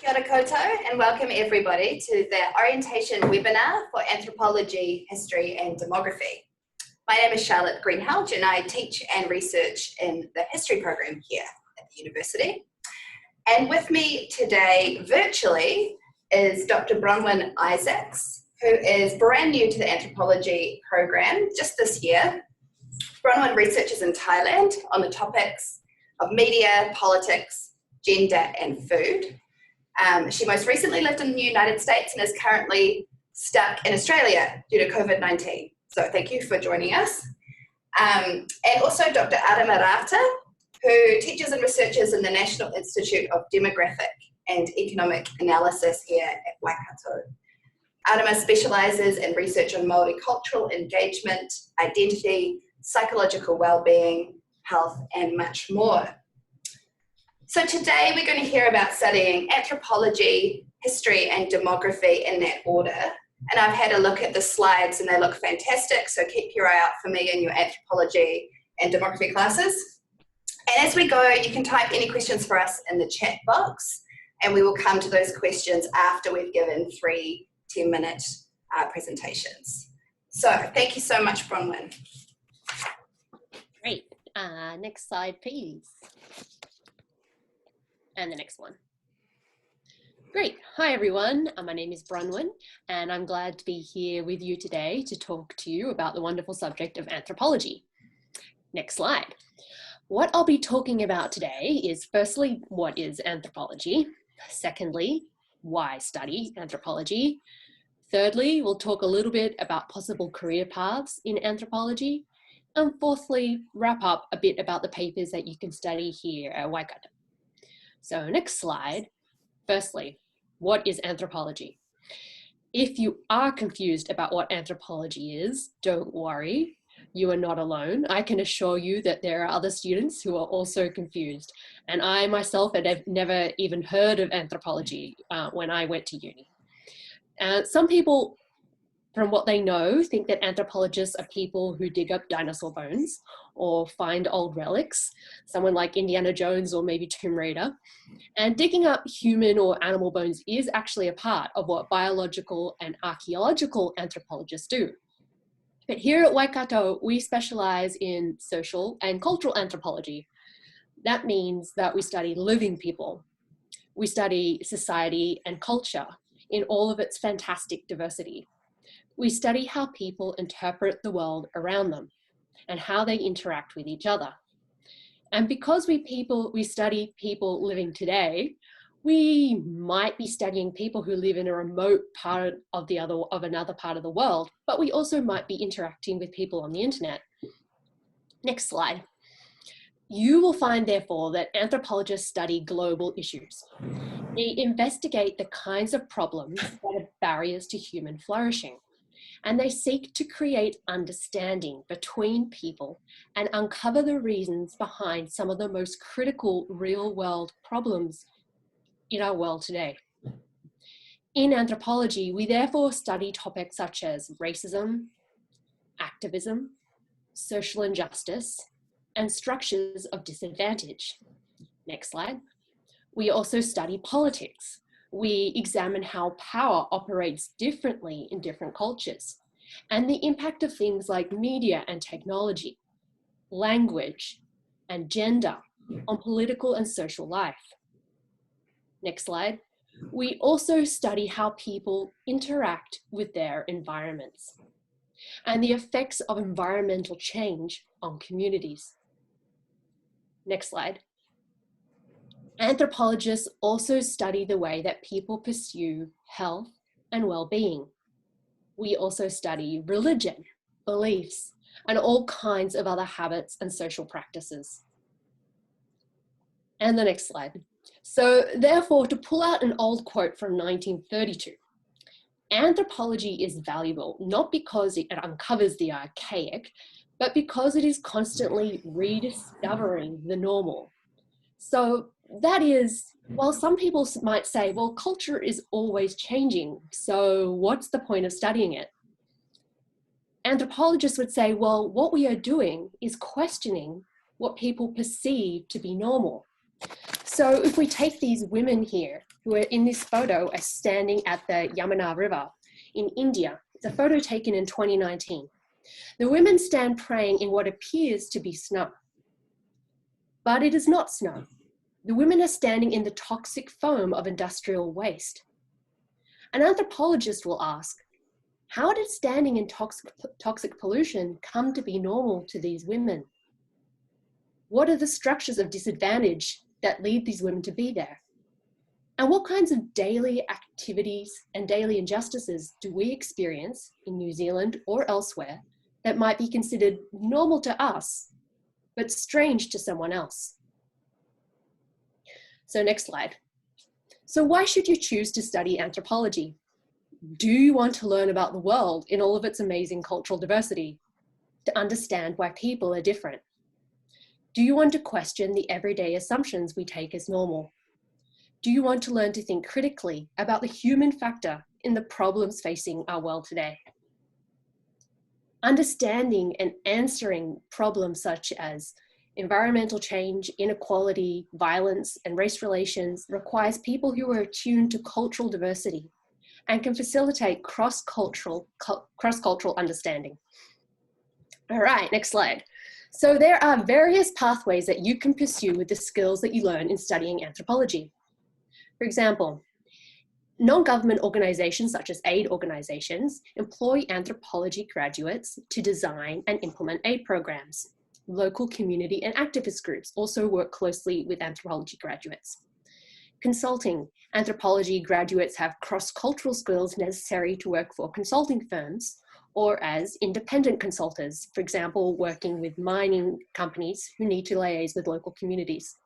Kia ora koutou, and welcome everybody to the orientation webinar for Anthropology, History and Demography. My name is Charlotte Greenhalgh and I teach and research in the history program here at the university. And with me today virtually is Dr. Bronwyn Isaacs, who is brand new to the Anthropology program just this year. Bronwyn researches in Thailand on the topics of media, politics, gender and food. She most recently lived in the United States and is currently stuck in Australia due to COVID-19. So thank you for joining us. And also Dr. Adama Rata, who teaches and researches in the National Institute of Demographic and Economic Analysis here at Waikato. Adama specialises in research on multicultural engagement, identity, psychological well-being, health, and much more. So today we're going to hear about studying anthropology, history, and demography in that order. And I've had a look at the slides and they look fantastic, so keep your eye out for me in your anthropology and demography classes. And as we go, you can type any questions for us in the chat box, and we will come to those questions after we've given 3 10-minute presentations. So thank you so much, Bronwyn. Great. Next slide, please. And the next one. Great. Hi, everyone. My name is Bronwyn, and I'm glad to be here with you today to talk to you about the wonderful subject of anthropology. Next slide. What I'll be talking about today is firstly, what is anthropology? Secondly, why study anthropology? Thirdly, we'll talk a little bit about possible career paths in anthropology. And fourthly, wrap up a bit about the papers that you can study here at Waikato. So next slide. Firstly, what is anthropology? If you are confused about what anthropology is, don't worry, you are not alone. I can assure you that there are other students who are also confused. And I myself had never even heard of anthropology when I went to uni. Some people, from what they know, think that anthropologists are people who dig up dinosaur bones or find old relics, someone like Indiana Jones or maybe Tomb Raider. And digging up human or animal bones is actually a part of what biological and archaeological anthropologists do. But here at Waikato, we specialize in social and cultural anthropology. That means that we study living people. We study society and culture in all of its fantastic diversity. We study how people interpret the world around them and how they interact with each other. And because we study people living today, we might be studying people who live in a remote part of another part of the world, but we also might be interacting with people on the internet. Next slide. You will find, therefore, that anthropologists study global issues. They investigate the kinds of problems that are barriers to human flourishing. And they seek to create understanding between people and uncover the reasons behind some of the most critical real-world problems in our world today. In anthropology, we therefore study topics such as racism, activism, social injustice, and structures of disadvantage. Next slide. We also study politics. We examine how power operates differently in different cultures and the impact of things like media and technology, language, and gender on political and social life. Next slide. We also study how people interact with their environments and the effects of environmental change on communities. Next slide. Anthropologists also study the way that people pursue health and well-being. We also study religion, beliefs, and all kinds of other habits and social practices. And the next slide. So therefore, to pull out an old quote from 1932, anthropology is valuable not because it uncovers the archaic, but because it is constantly rediscovering the normal. So that is, while some people might say, well, culture is always changing, so what's the point of studying it? Anthropologists would say, well, what we are doing is questioning what people perceive to be normal. So if we take these women here who are in this photo as standing at the Yamuna River in India, it's a photo taken in 2019. The women stand praying in what appears to be snow, but it is not snow. The women are standing in the toxic foam of industrial waste. An anthropologist will ask, how did standing in toxic pollution come to be normal to these women? What are the structures of disadvantage that lead these women to be there? And what kinds of daily activities and daily injustices do we experience in New Zealand or elsewhere that might be considered normal to us, but strange to someone else? So next slide. So why should you choose to study anthropology? Do you want to learn about the world in all of its amazing cultural diversity, to understand why people are different? Do you want to question the everyday assumptions we take as normal? Do you want to learn to think critically about the human factor in the problems facing our world today? Understanding and answering problems such as environmental change, inequality, violence, and race relations requires people who are attuned to cultural diversity and can facilitate cross-cultural understanding. All right, next slide. So there are various pathways that you can pursue with the skills that you learn in studying anthropology. For example, non-government organizations such as aid organizations employ anthropology graduates to design and implement aid programs. Local community and activist groups also work closely with anthropology graduates. Consulting. Anthropology graduates have cross-cultural skills necessary to work for consulting firms or as independent consultants, for example, working with mining companies who need to liaise with local communities.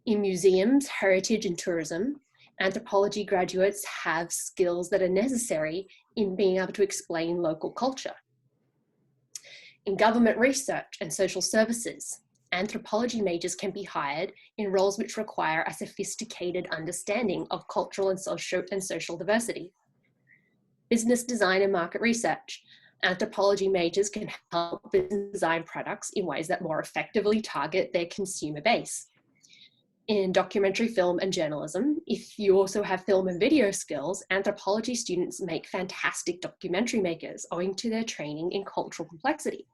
In museums, heritage, and tourism, anthropology graduates have skills that are necessary in being able to explain local culture. In government research and social services, anthropology majors can be hired in roles which require a sophisticated understanding of cultural and social diversity. Business design and market research. Anthropology majors can help business design products in ways that more effectively target their consumer base. In documentary film and journalism, if you also have film and video skills, anthropology students make fantastic documentary makers owing to their training in cultural complexity.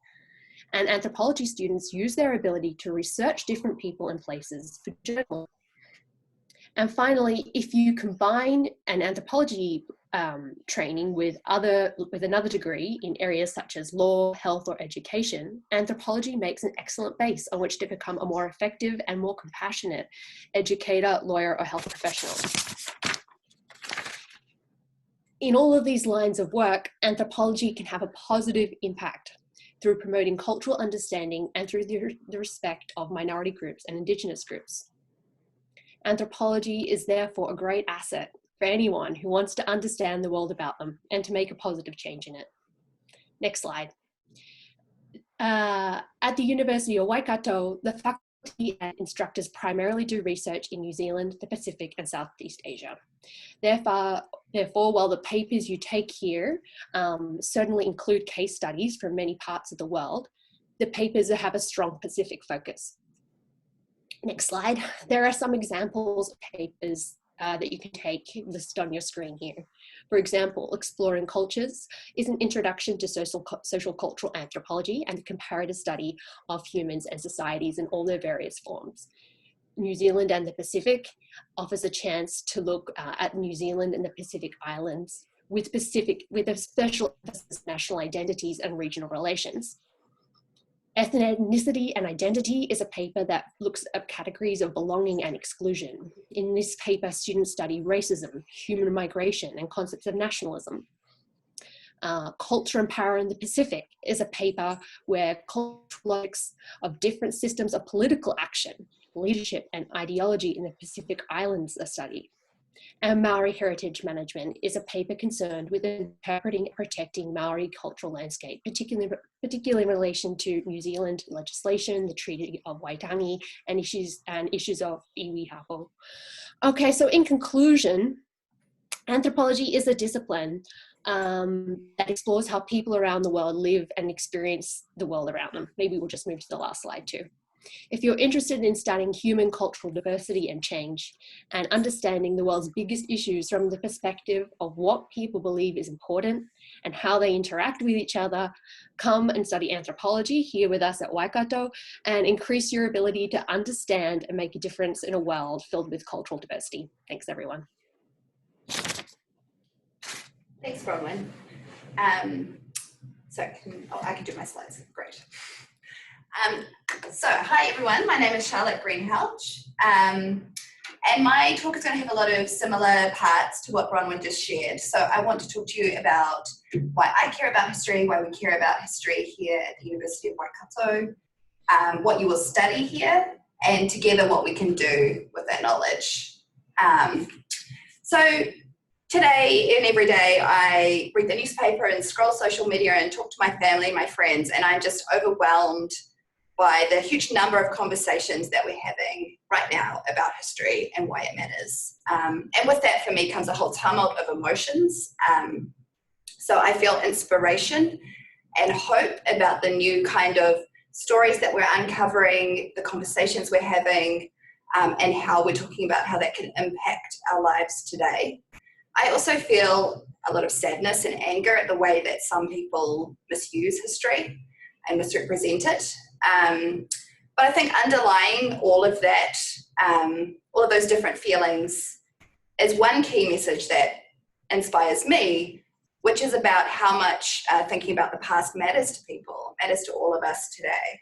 And anthropology students use their ability to research different people and places for journalism. And finally, if you combine an anthropology training with another degree in areas such as law, health, or education, anthropology makes an excellent base on which to become a more effective and more compassionate educator, lawyer, or health professional. In all of these lines of work, anthropology can have a positive impact through promoting cultural understanding and through the respect of minority groups and Indigenous groups. Anthropology is therefore a great asset for anyone who wants to understand the world about them and to make a positive change in it. Next slide. At the University of Waikato, the faculty and instructors primarily do research in New Zealand, the Pacific, and Southeast Asia. Therefore, while the papers you take here certainly include case studies from many parts of the world, the papers have a strong Pacific focus. Next slide. There are some examples of papers that you can take listed on your screen here. For example, Exploring Cultures is an introduction to social cultural anthropology and the comparative study of humans and societies in all their various forms. New Zealand and the Pacific offers a chance to look at New Zealand and the Pacific Islands with a special emphasis on national identities and regional relations. Ethnicity and Identity is a paper that looks at categories of belonging and exclusion. In this paper, students study racism, human migration, and concepts of nationalism. Culture and Power in the Pacific is a paper where cultural of different systems of political action, leadership, and ideology in the Pacific Islands are studied. And Maori Heritage Management is a paper concerned with interpreting and protecting Maori cultural landscape, particularly in relation to New Zealand legislation, the Treaty of Waitangi, and issues of iwi hapo. Okay, so in conclusion, anthropology is a discipline that explores how people around the world live and experience the world around them. Maybe we'll just move to the last slide too. If you're interested in studying human cultural diversity and change and understanding the world's biggest issues from the perspective of what people believe is important and how they interact with each other, come and study anthropology here with us at Waikato and increase your ability to understand and make a difference in a world filled with cultural diversity. Thanks, everyone. Thanks, Bronwyn. I can do my slides. Great. Hi everyone, my name is Charlotte Greenhalgh, and my talk is going to have a lot of similar parts to what Bronwyn just shared. So I want to talk to you about why I care about history, why we care about history here at the University of Waikato, what you will study here, and together what we can do with that knowledge. So today and every day I read the newspaper and scroll social media and talk to my family, my friends, and I'm just overwhelmed by the huge number of conversations that we're having right now about history and why it matters. And with that, for me, comes a whole tumult of emotions. So I feel inspiration and hope about the new kind of stories that we're uncovering, the conversations we're having, and how we're talking about how that can impact our lives today. I also feel a lot of sadness and anger at the way that some people misuse history and misrepresent it. But I think underlying all of that, all of those different feelings, is one key message that inspires me, which is about how much thinking about the past matters to people, matters to all of us today.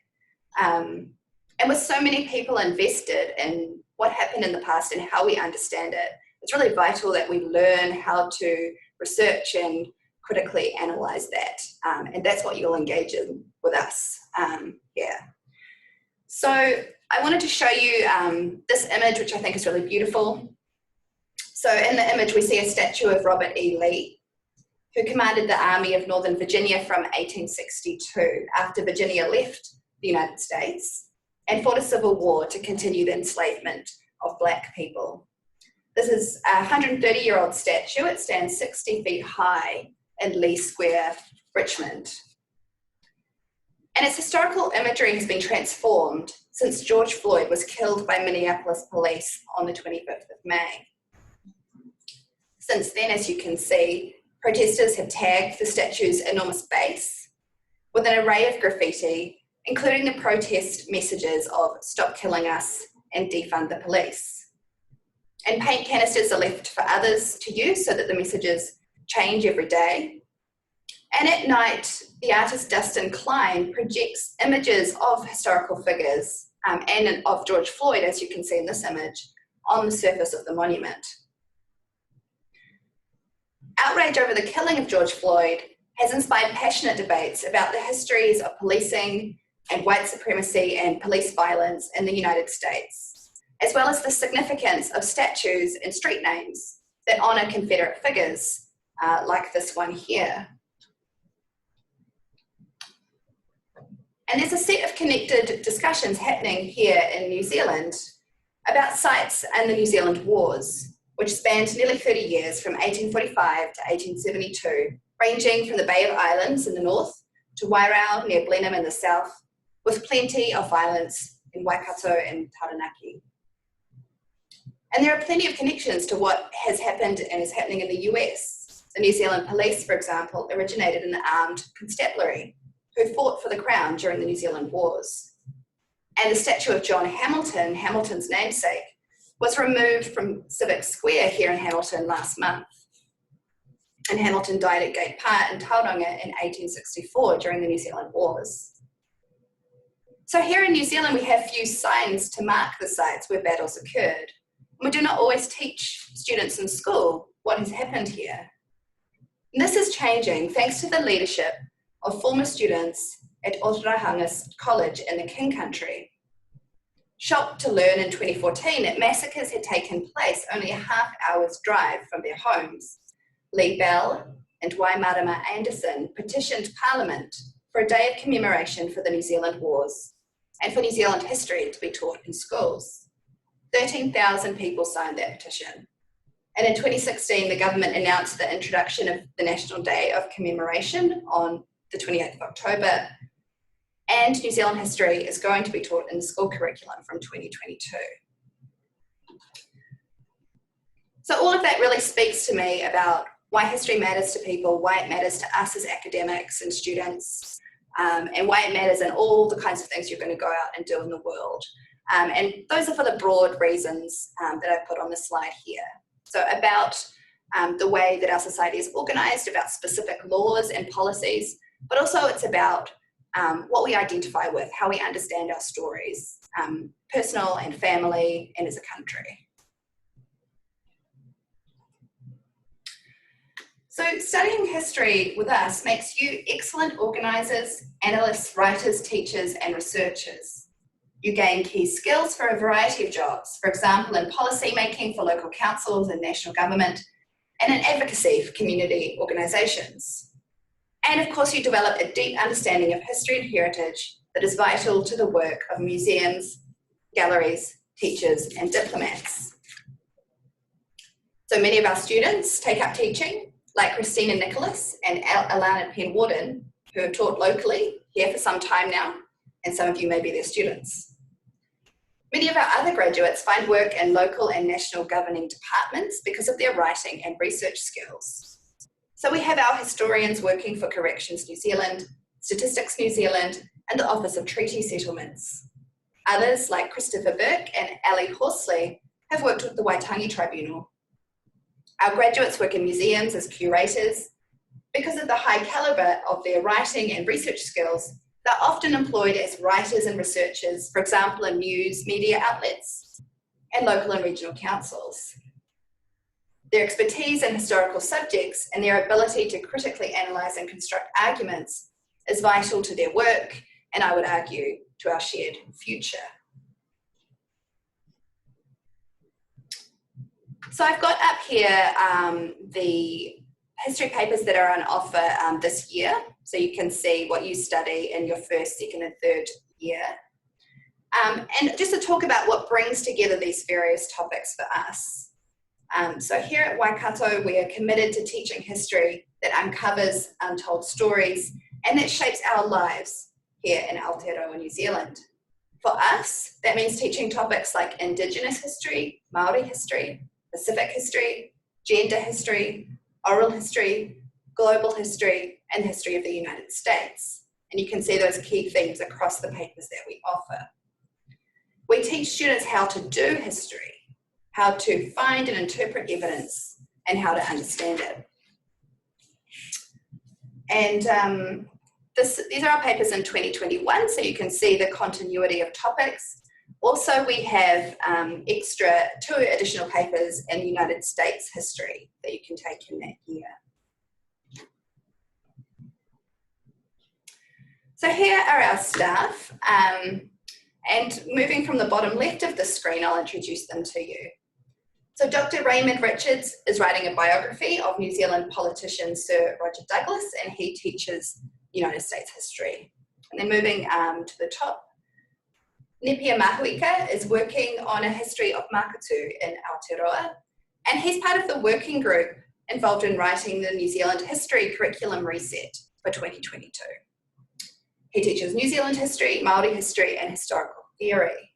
And with so many people invested in what happened in the past and how we understand it, it's really vital that we learn how to research and critically analyze that. And that's what you'll engage in with us here. So I wanted to show you this image, which I think is really beautiful. So in the image, we see a statue of Robert E. Lee, who commanded the Army of Northern Virginia from 1862 after Virginia left the United States and fought a civil war to continue the enslavement of Black people. This is a 130-year-old statue. It stands 60 feet high in Lee Square, Richmond. And its historical imagery has been transformed since George Floyd was killed by Minneapolis police on the 25th of May. Since then, as you can see, protesters have tagged the statue's enormous base with an array of graffiti, including the protest messages of "Stop killing us" and "Defund the police." And paint canisters are left for others to use so that the messages change every day. And at night, the artist Dustin Klein projects images of historical figures and of George Floyd, as you can see in this image, on the surface of the monument. Outrage over the killing of George Floyd has inspired passionate debates about the histories of policing and white supremacy and police violence in the United States, as well as the significance of statues and street names that honour Confederate figures, like this one here. And there's a set of connected discussions happening here in New Zealand about sites and the New Zealand Wars, which spanned nearly 30 years from 1845 to 1872, ranging from the Bay of Islands in the north to Wairau near Blenheim in the south, with plenty of violence in Waikato and Taranaki. And there are plenty of connections to what has happened and is happening in the US. The New Zealand Police, for example, originated in the armed constabulary who fought for the Crown during the New Zealand Wars. And the statue of John Hamilton, Hamilton's namesake, was removed from Civic Square here in Hamilton last month. And Hamilton died at Gate Park in Tauranga in 1864 during the New Zealand Wars. So here in New Zealand, we have few signs to mark the sites where battles occurred. We do not always teach students in school what has happened here. And this is changing thanks to the leadership of former students at Otorohanga College in the King Country. Shocked to learn in 2014 that massacres had taken place only a half-hour's drive from their homes, Lee Bell and Waimarama Anderson petitioned Parliament for a day of commemoration for the New Zealand Wars and for New Zealand history to be taught in schools. 13,000 people signed that petition. And in 2016, the government announced the introduction of the National Day of Commemoration on the 28th of October and New Zealand history is going to be taught in the school curriculum from 2022. So all of that really speaks to me about why history matters to people, why it matters to us as academics and students, and why it matters in all the kinds of things you're going to go out and do in the world. And those are for the broad reasons that I've put on the slide here. So about the way that our society is organised, about specific laws and policies, but also it's about what we identify with, how we understand our stories, personal and family and as a country. So studying history with us makes you excellent organisers, analysts, writers, teachers and researchers. You gain key skills for a variety of jobs, for example in policy making for local councils and national government, and in advocacy for community organisations. And of course you develop a deep understanding of history and heritage that is vital to the work of museums, galleries, teachers and diplomats. So many of our students take up teaching, like Christina Nicholas and Alana Penn-Warden, who have taught locally here for some time now, and some of you may be their students. Many of our other graduates find work in local and national governing departments because of their writing and research skills. So we have our historians working for Corrections New Zealand, Statistics New Zealand, and the Office of Treaty Settlements. Others, like Christopher Burke and Ali Horsley, have worked with the Waitangi Tribunal. Our graduates work in museums as curators. Because of the high calibre of their writing and research skills, they're often employed as writers and researchers, for example, in news media outlets and local and regional councils. Their expertise in historical subjects and their ability to critically analyse and construct arguments is vital to their work, and I would argue, to our shared future. So I've got up here the history papers that are on offer this year, so you can see what you study in your first, second and third year. And just to talk about what brings together these various topics for us. So here at Waikato, we are committed to teaching history that uncovers untold stories and that shapes our lives here in Aotearoa, New Zealand. For us, that means teaching topics like Indigenous history, Māori history, Pacific history, gender history, oral history, global history, and history of the United States. And you can see those key themes across the papers that we offer. We teach students how to do history, how to find and interpret evidence, and how to understand it. And these are our papers in 2021, so you can see the continuity of topics. Also, we have two additional papers in United States history that you can take in that year. So here are our staff, and moving from the bottom left of the screen, I'll introduce them to you. So Dr. Raymond Richards is writing a biography of New Zealand politician Sir Roger Douglas, and he teaches United States history. And then moving to the top, Nepia Mahuika is working on a history of Makatu in Aotearoa, and he's part of the working group involved in writing the New Zealand History Curriculum Reset for 2022. He teaches New Zealand history, Māori history, and historical theory.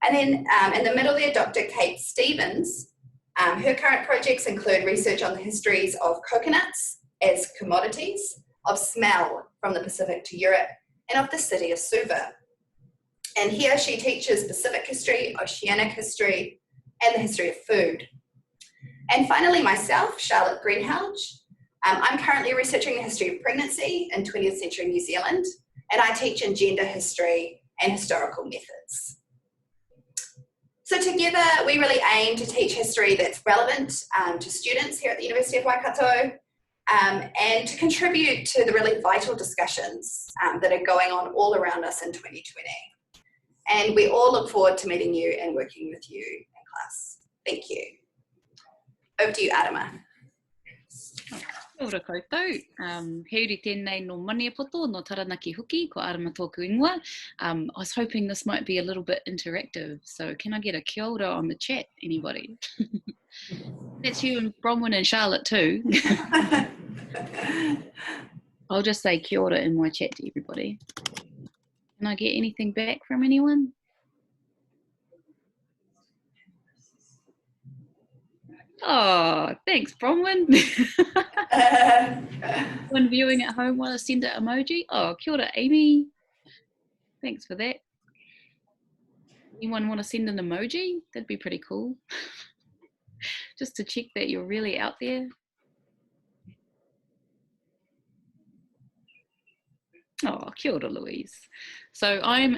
And then in the middle there, Dr. Kate Stevens. Her current projects include research on the histories of coconuts as commodities, of smell from the Pacific to Europe, and of the city of Suva. And here she teaches Pacific history, Oceanic history, and the history of food. And finally, myself, Charlotte Greenhalgh. I'm currently researching the history of pregnancy in 20th century New Zealand, and I teach in gender history and historical methods. So together, we really aim to teach history that's relevant to students here at the University of Waikato, and to contribute to the really vital discussions that are going on all around us in 2020. And we all look forward to meeting you and working with you in class. Thank you. Over to you, Adama. Kia ora koutou. Heuri tēnei no maniapoto no taranaki huki, ko Arama tōku ingoa. I was hoping this might be a little bit interactive, so can I get a kia ora on the chat, anybody? That's you and Bronwyn and Charlotte too. I'll just say kia ora in my chat to everybody. Can I get anything back from anyone? Oh, thanks, Bronwyn. When viewing at home, want to send an emoji? Oh, kia ora, Amy. Thanks for that. Anyone want to send an emoji? That'd be pretty cool. Just to check that you're really out there. Oh, kia ora, Louise. So I'm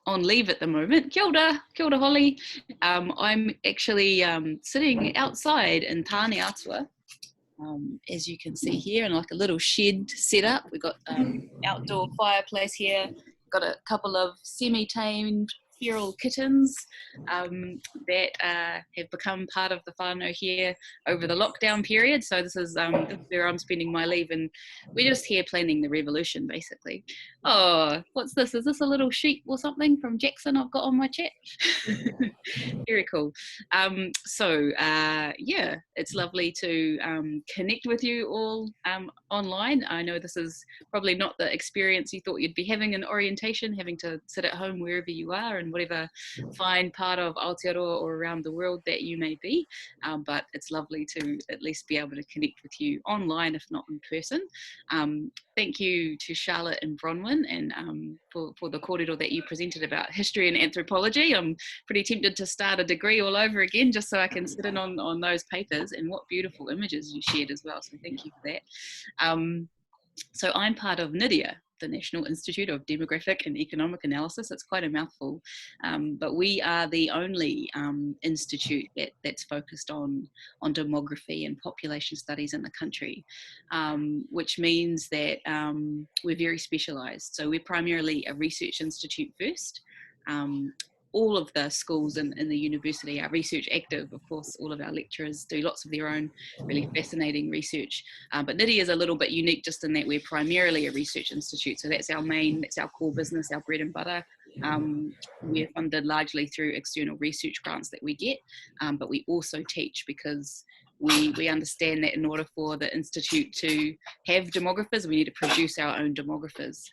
on leave at the moment. Kia ora, Holly. I'm actually sitting outside in Tāne Atua, as you can see here, in like a little shed set up. We've got outdoor fireplace here. Got a couple of semi-tamed feral kittens that have become part of the whānau here over the lockdown period. So this is where I'm spending my leave, and we're just here planning the revolution, basically. Oh, what's this? Is this a little sheep or something from Jackson I've got on my chat? Very cool. Yeah, it's lovely to connect with you all online. I know this is probably not the experience you thought you'd be having in orientation, having to sit at home wherever you are in whatever fine part of Aotearoa or around the world that you may be, but it's lovely to at least be able to connect with you online, if not in person. Thank you to Charlotte and Bronwyn and for the kōrero that you presented about history and anthropology. I'm pretty tempted to start a degree all over again just so I can sit in on those papers, and what beautiful images you shared as well, so thank you for that. So I'm part of NIDIA, the National Institute of Demographic and Economic Analysis. It's quite a mouthful, but we are the only institute that's focused on demography and population studies in the country, which means that we're very specialised. So we're primarily a research institute first. All of the schools in the university are research active. Of course, all of our lecturers do lots of their own really fascinating research. But NIDI is a little bit unique just in that we're primarily a research institute. So that's our core business, our bread and butter. We're funded largely through external research grants that we get, but we also teach because we understand that in order for the institute to have demographers, we need to produce our own demographers.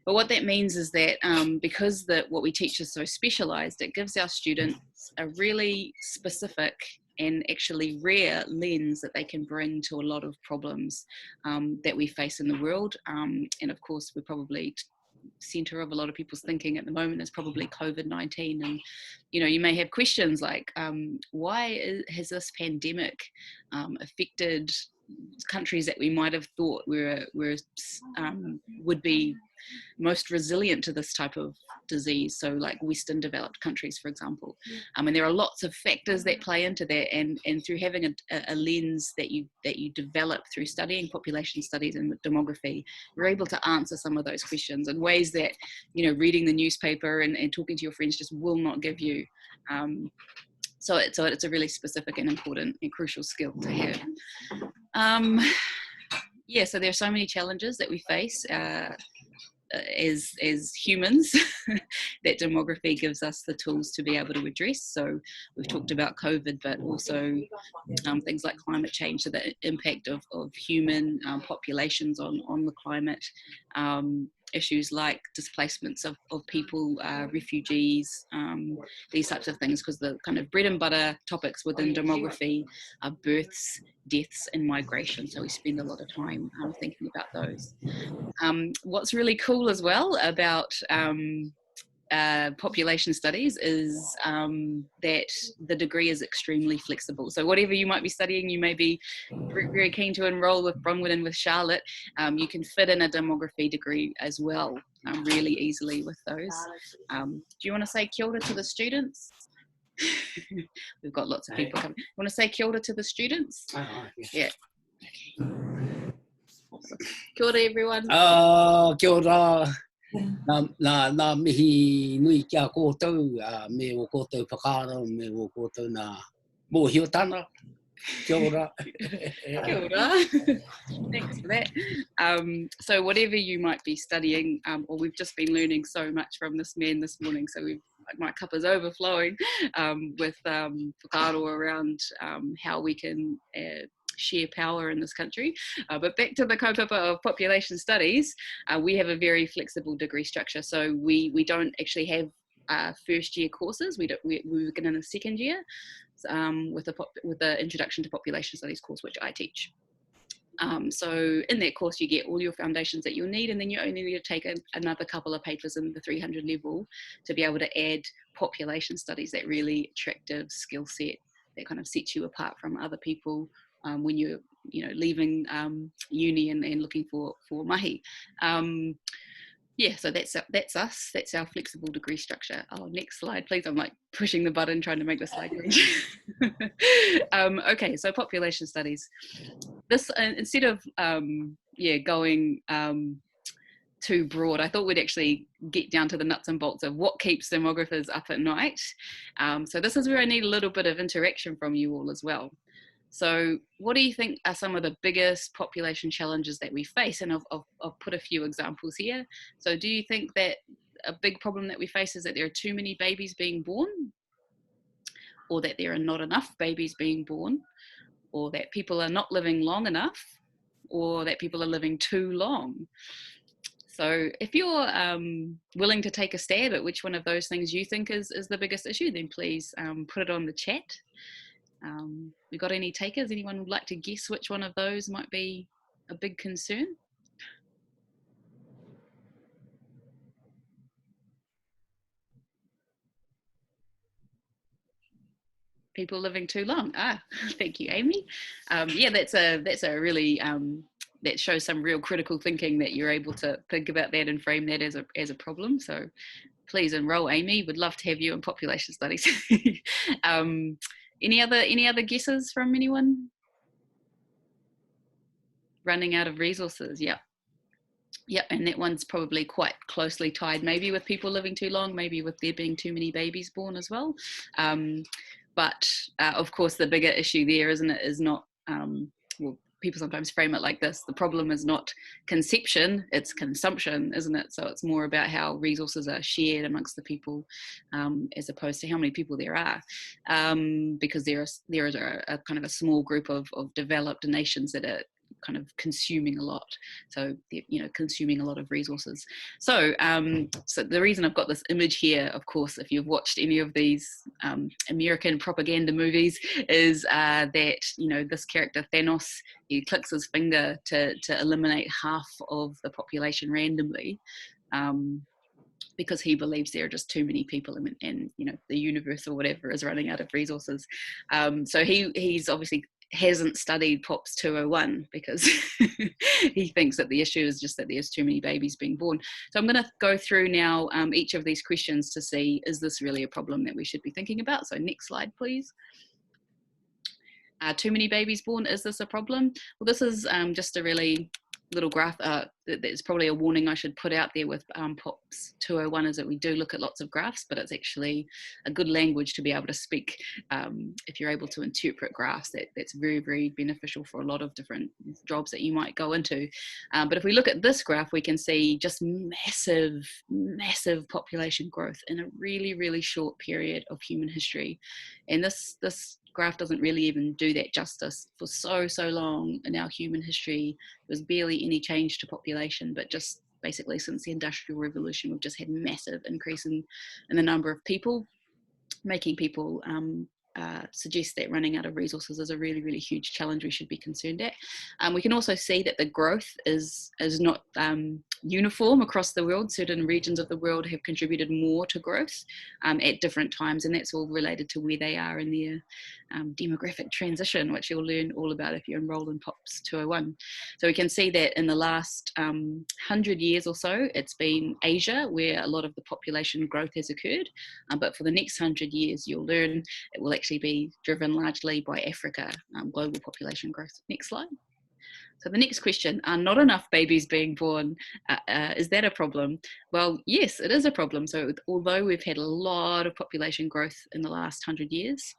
But what that means is that because what we teach is so specialised, it gives our students a really specific and actually rare lens that they can bring to a lot of problems that we face in the world. And of course, we're probably centre of a lot of people's thinking at the moment is probably COVID-19. And, you may have questions like, why has this pandemic affected countries that we might have thought would be most resilient to this type of disease, so like Western developed countries, for example. And there are lots of factors that play into that, and through having a lens that you develop through studying population studies and demography, you're able to answer some of those questions in ways that reading the newspaper and talking to your friends just will not give you. So it's a really specific and important and crucial skill to have. So there are so many challenges that we face as humans that demography gives us the tools to be able to address. So we've talked about COVID, but also things like climate change, so the impact of human populations on the climate, issues like displacements of people, refugees, these types of things, because the kind of bread and butter topics within demography are births, deaths and migration. So we spend a lot of time thinking about those. What's really cool as well about population studies is that the degree is extremely flexible. So whatever you might be studying, you may be very, very keen to enroll with Bronwyn and with Charlotte, you can fit in a demography degree as well really easily with those. Do you want to say kia ora to the students? We've got lots of people coming. Want to say kia ora to the students? Yeah. Awesome. Kia ora, everyone. Kia ora. Nā mihi nui kia kōtou, me o kōtou whakaaro, me o kōtou nā mōhio tāna. Kia ora. Kia ora. Thanks for that. So whatever you might be studying, or we've just been learning so much from this man this morning, so my cup is overflowing with whakaaro around how we can sheer power in this country. But back to the kaupapa of population studies, we have a very flexible degree structure. So we don't actually have first year courses. We begin in the second year with the Introduction to Population Studies course, which I teach. So in that course you get all your foundations that you'll need, and then you only need to take another couple of papers in the 300 level to be able to add population studies, that really attractive skill set that kind of sets you apart from other people when you're leaving uni and looking for mahi. Yeah, so that's us. That's our flexible degree structure. Oh, next slide, please. I'm like pushing the button trying to make the slide change. Okay, so population studies. This instead of going too broad, I thought we'd actually get down to the nuts and bolts of what keeps demographers up at night. So this is where I need a little bit of interaction from you all as well. So what do you think are some of the biggest population challenges that we face? And I've put a few examples here. So do you think that a big problem that we face is that there are too many babies being born, or that there are not enough babies being born, or that people are not living long enough, or that people are living too long? So if you're willing to take a stab at which one of those things you think is the biggest issue, then please put it on the chat. We got any takers? Anyone would like to guess which one of those might be a big concern? People living too long. Thank you, Amy. Yeah, that's a really that shows some real critical thinking, that you're able to think about that and frame that as a problem. So please enroll, Amy. Would love to have you in population studies. Any other guesses from anyone? Running out of resources. Yeah, and that one's probably quite closely tied, maybe with people living too long, maybe with there being too many babies born as well. But of course, the bigger issue there, isn't it, is not, well, people sometimes frame it like this: the problem is not conception, it's consumption, isn't it? So it's more about how resources are shared amongst the people, as opposed to how many people there are, because there is a kind of a small group of developed nations that are kind of consuming a lot, so consuming a lot of resources. So so the reason I've got this image here, of course, if you've watched any of these American propaganda movies, is that this character Thanos, he clicks his finger to eliminate half of the population randomly, because he believes there are just too many people, and the universe or whatever is running out of resources. So he's obviously hasn't studied POPs 201, because he thinks that the issue is just that there's too many babies being born. So I'm going to go through now each of these questions to see, is this really a problem that we should be thinking about? So next slide, please. Too many babies born, is this a problem? Well, this is just a really little graph. There's probably a warning I should put out there with POPs 201, is that we do look at lots of graphs, but it's actually a good language to be able to speak. If you're able to interpret graphs, that's very, very beneficial for a lot of different jobs that you might go into. But if we look at this graph, we can see just massive population growth in a really, really short period of human history. And this graph doesn't really even do that justice. For so long in our human history, there's barely any change to population, but just basically since the Industrial Revolution, we've just had massive increase in the number of people, making people suggest that running out of resources is a really, really huge challenge we should be concerned at. We can also see that the growth is not uniform across the world. Certain regions of the world have contributed more to growth at different times, and that's all related to where they are in their demographic transition, which you'll learn all about if you enroll in POPs 201. So we can see that in the last 100 years or so, it's been Asia where a lot of the population growth has occurred, but for the next 100 years, you'll learn it will actually be driven largely by Africa, global population growth. Next slide. So the next question, are not enough babies being born? Is that a problem? Well, yes, it is a problem. So although we've had a lot of population growth in the last 100 years,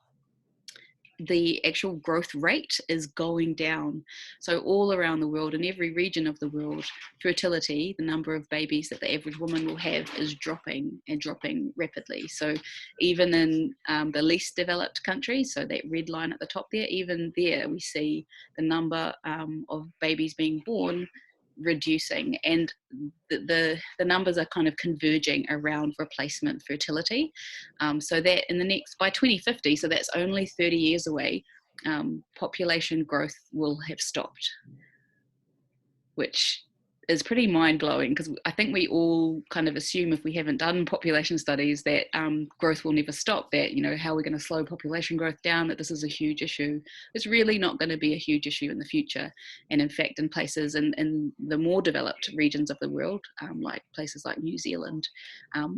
the actual growth rate is going down. So all around the world, in every region of the world, fertility, the number of babies that the average woman will have, is dropping and dropping rapidly. So even in the least developed countries, so that red line at the top there, even there we see the number of babies being born reducing, and the numbers are kind of converging around replacement fertility. So that in the next, by 2050, so that's only 30 years away, population growth will have stopped, which is pretty mind-blowing, because I think we all kind of assume, if we haven't done population studies, that growth will never stop, that, you know, how are we going to slow population growth down, that this is a huge issue. It's really not going to be a huge issue in the future. And in fact, in places in the more developed regions of the world, like places like New Zealand,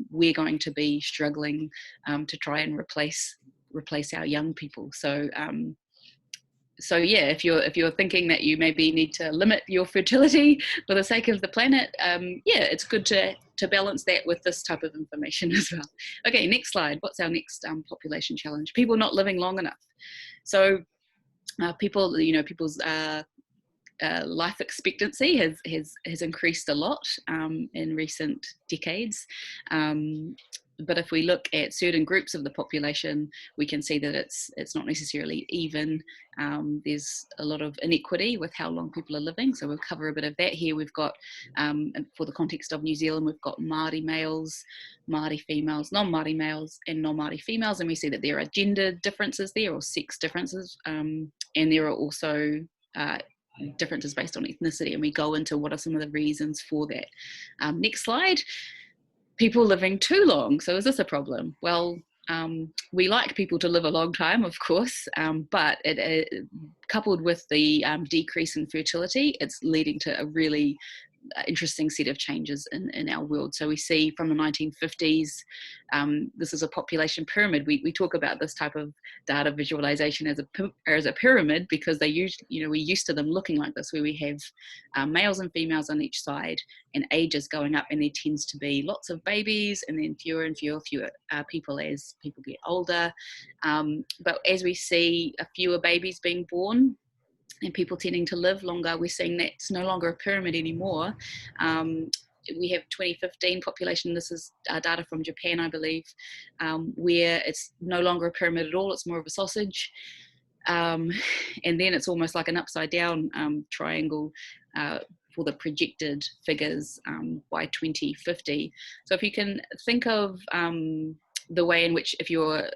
we're going to be struggling to try and replace our young people. So yeah, if you're thinking that you maybe need to limit your fertility for the sake of the planet, yeah, it's good to balance that with this type of information as well. Okay, next slide. What's our next population challenge? People not living long enough. So people's life expectancy has increased a lot in recent decades. But if we look at certain groups of the population, we can see that it's not necessarily even. There's a lot of inequity with how long people are living. So we'll cover a bit of that here. We've got, for the context of New Zealand, we've got Māori males, Māori females, non-Māori males, and non-Māori females. And we see that there are gender differences there, or sex differences. And there are also differences based on ethnicity. And we go into what are some of the reasons for that. Next slide. People living too long. So is this a problem? Well, we like people to live a long time, of course, but coupled with the decrease in fertility, it's leading to a really interesting set of changes in our world. So we see from the 1950s, this is a population pyramid. We talk about this type of data visualization as a pyramid, because we're used to them looking like this, where we have males and females on each side, and ages going up, and there tends to be lots of babies, and then fewer and fewer people as people get older. But as we see fewer babies being born, and people tending to live longer, we're seeing that it's no longer a pyramid anymore. We have 2015 population, this is data from Japan, I believe, where it's no longer a pyramid at all, it's more of a sausage. And then it's almost like an upside down triangle for the projected figures by 2050. So if you can think of the way in which, if you're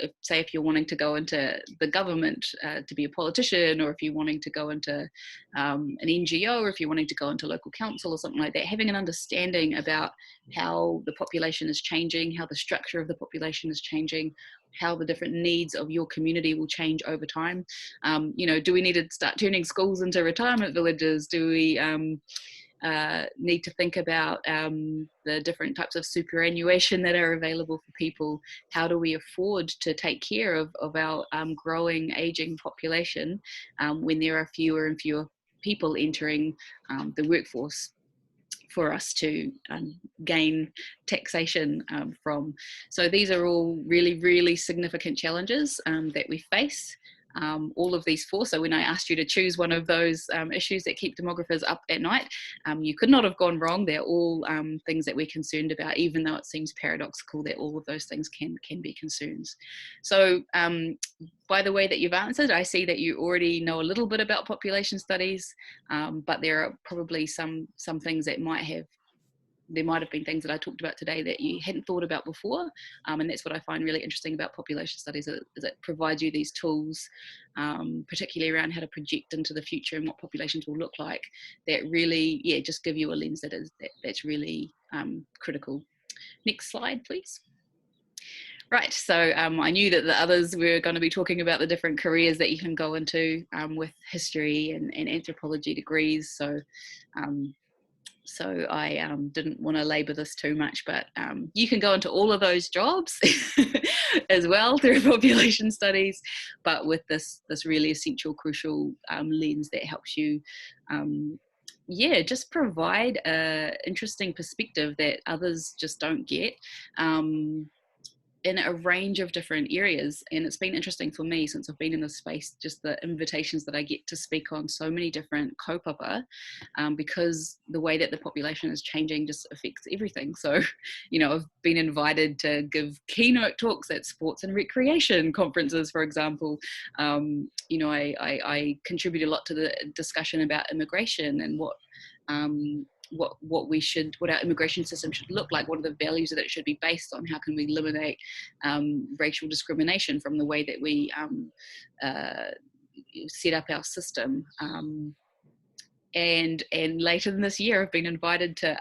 wanting to go into the government to be a politician, or if you're wanting to go into an NGO, or if you're wanting to go into local council or something like that, having an understanding about how the population is changing, how the structure of the population is changing, how the different needs of your community will change over time. Do we need to start turning schools into retirement villages? Do we need to think about the different types of superannuation that are available for people? How do we afford to take care of our growing, aging population when there are fewer and fewer people entering the workforce for us to gain taxation from? So these are all really, really significant challenges that we face. All of these four. So when I asked you to choose one of those issues that keep demographers up at night, you could not have gone wrong. They're all things that we're concerned about, even though it seems paradoxical that all of those things can be concerns. So by the way that you've answered, I see that you already know a little bit about population studies, but there are probably some things that there might have been things that I talked about today that you hadn't thought about before. And that's what I find really interesting about population studies, is it provides you these tools, particularly around how to project into the future and what populations will look like, that really, just give you a lens that's really critical. Next slide, please. Right, so I knew that the others were going to be talking about the different careers that you can go into with history and anthropology degrees. So I didn't want to labour this too much, but you can go into all of those jobs as well through population studies, but with this really essential, crucial lens that helps you, just provide an interesting perspective that others just don't get. in a range of different areas. And it's been interesting for me since I've been in this space, just the invitations that I get to speak on so many different kaupapa, because the way that the population is changing just affects everything. So, you know, I've been invited to give keynote talks at sports and recreation conferences, for example. You know, I contribute a lot to the discussion about immigration and what our immigration system should look like, what are the values that it should be based on, how can we eliminate racial discrimination from the way that we set up our system. And later in this year I've been invited to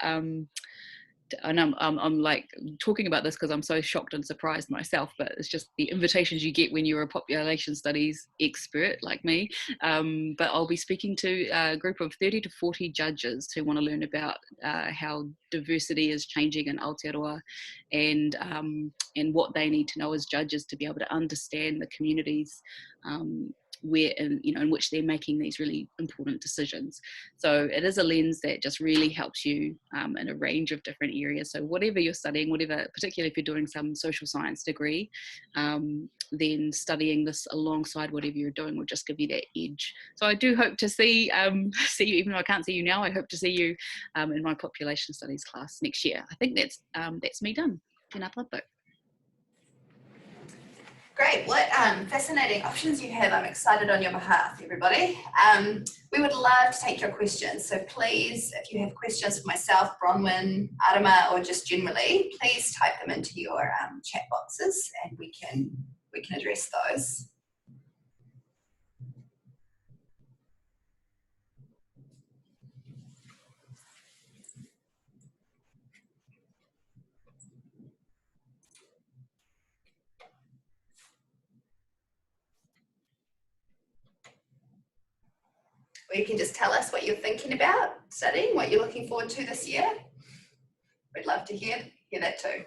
and I'm like talking about this because I'm so shocked and surprised myself, but it's just the invitations you get when you're a population studies expert like me. But I'll be speaking to a group of 30 to 40 judges who want to learn about how diversity is changing in Aotearoa, and what they need to know as judges to be able to understand the communities in which they're making these really important decisions. So it is a lens that just really helps you in a range of different areas. So whatever you're studying, particularly if you're doing some social science degree, then studying this alongside whatever you're doing will just give you that edge. So I do hope to see you, even though I can't see you now, I hope to see you in my population studies class next year. I think that's me done. Tēnā tātou. Great, what fascinating options you have. I'm excited on your behalf, everybody. We would love to take your questions. So please, if you have questions for myself, Bronwyn, Arama, or just generally, please type them into your chat boxes and we can address those. Or you can just tell us what you're thinking about studying, what you're looking forward to this year. We'd love to hear that too.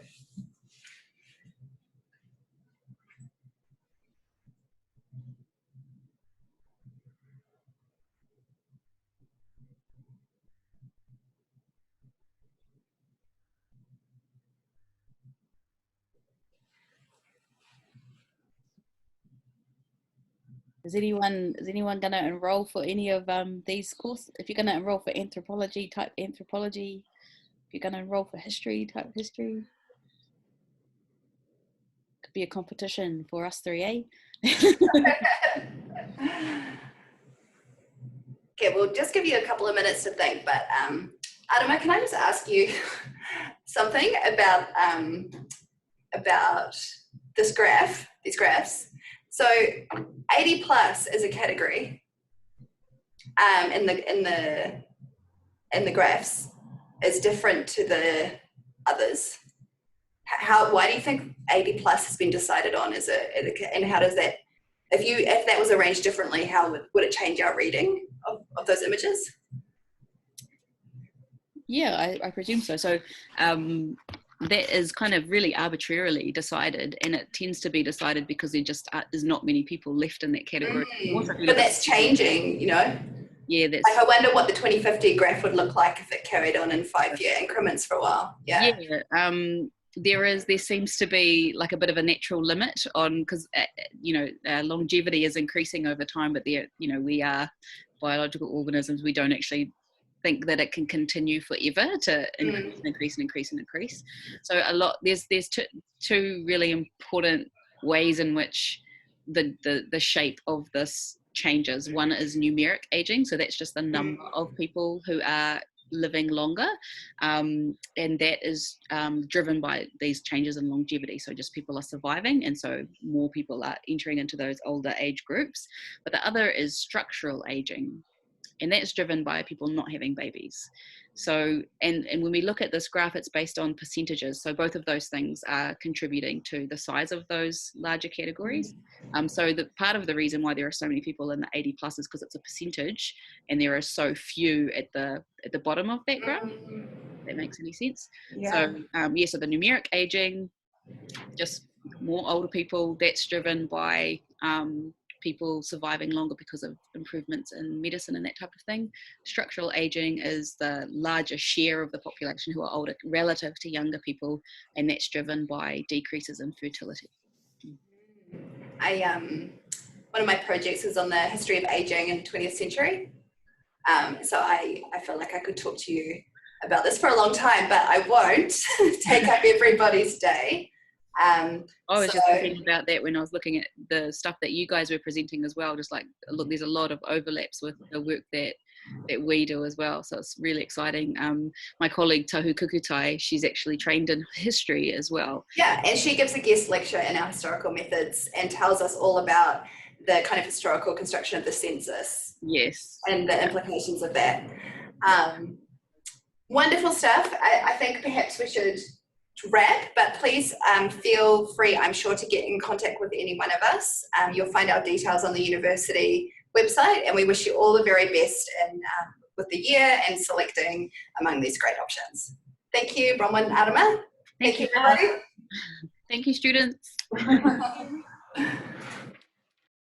Is anyone going to enroll for any of these courses? If you're going to enroll for anthropology, type anthropology. If you're going to enroll for history, type history. Could be a competition for us three, eh? Okay, we'll just give you a couple of minutes to think, but Adama, can I just ask you something about these graphs? So 80 plus is a category in the graphs is different to the others. Why do you think 80 plus has been decided on? And how does that, if that was arranged differently, how would it change our reading of those images? Yeah, I presume so. So that is kind of really arbitrarily decided, and it tends to be decided because there just is not many people left in that category. But that's changing, you know? Yeah, that's... Like I wonder what the 2050 graph would look like if it carried on in 5-year increments for a while. Yeah. There seems to be like a bit of a natural limit on, because longevity is increasing over time, but we are biological organisms. We don't actually think that it can continue forever to increase. So there's two really important ways in which the shape of this changes. One is numeric aging, so that's just the number of people who are living longer, and that is driven by these changes in longevity. So just people are surviving, and so more people are entering into those older age groups. But the other is structural aging, and that's driven by people not having babies. So, and when we look at this graph, it's based on percentages. So both of those things are contributing to the size of those larger categories. So the part of the reason why there are so many people in the 80 plus is because it's a percentage, and there are so few at the bottom of that graph. If that makes any sense. Yeah. So so the numeric aging, just more older people, that's driven by people surviving longer because of improvements in medicine and that type of thing. Structural aging is the larger share of the population who are older relative to younger people, and that's driven by decreases in fertility. One of my projects is on the history of aging in the 20th century. So I feel like I could talk to you about this for a long time, but I won't take up everybody's day. I was just thinking about that when I was looking at the stuff that you guys were presenting as well. Just like, look, there's a lot of overlaps with the work that we do as well. So it's really exciting. My colleague Tahu Kukutai, she's actually trained in history as well. Yeah, and she gives a guest lecture in our historical methods and tells us all about the kind of historical construction of the census. Yes. And the implications of that. Wonderful stuff. I think perhaps we should wrap, but please feel free, I'm sure, to get in contact with any one of us. You'll find our details on the university website, and we wish you all the very best in, with the year and selecting among these great options. Thank you, Bronwyn Arama. Thank you, everybody. Thank you, students.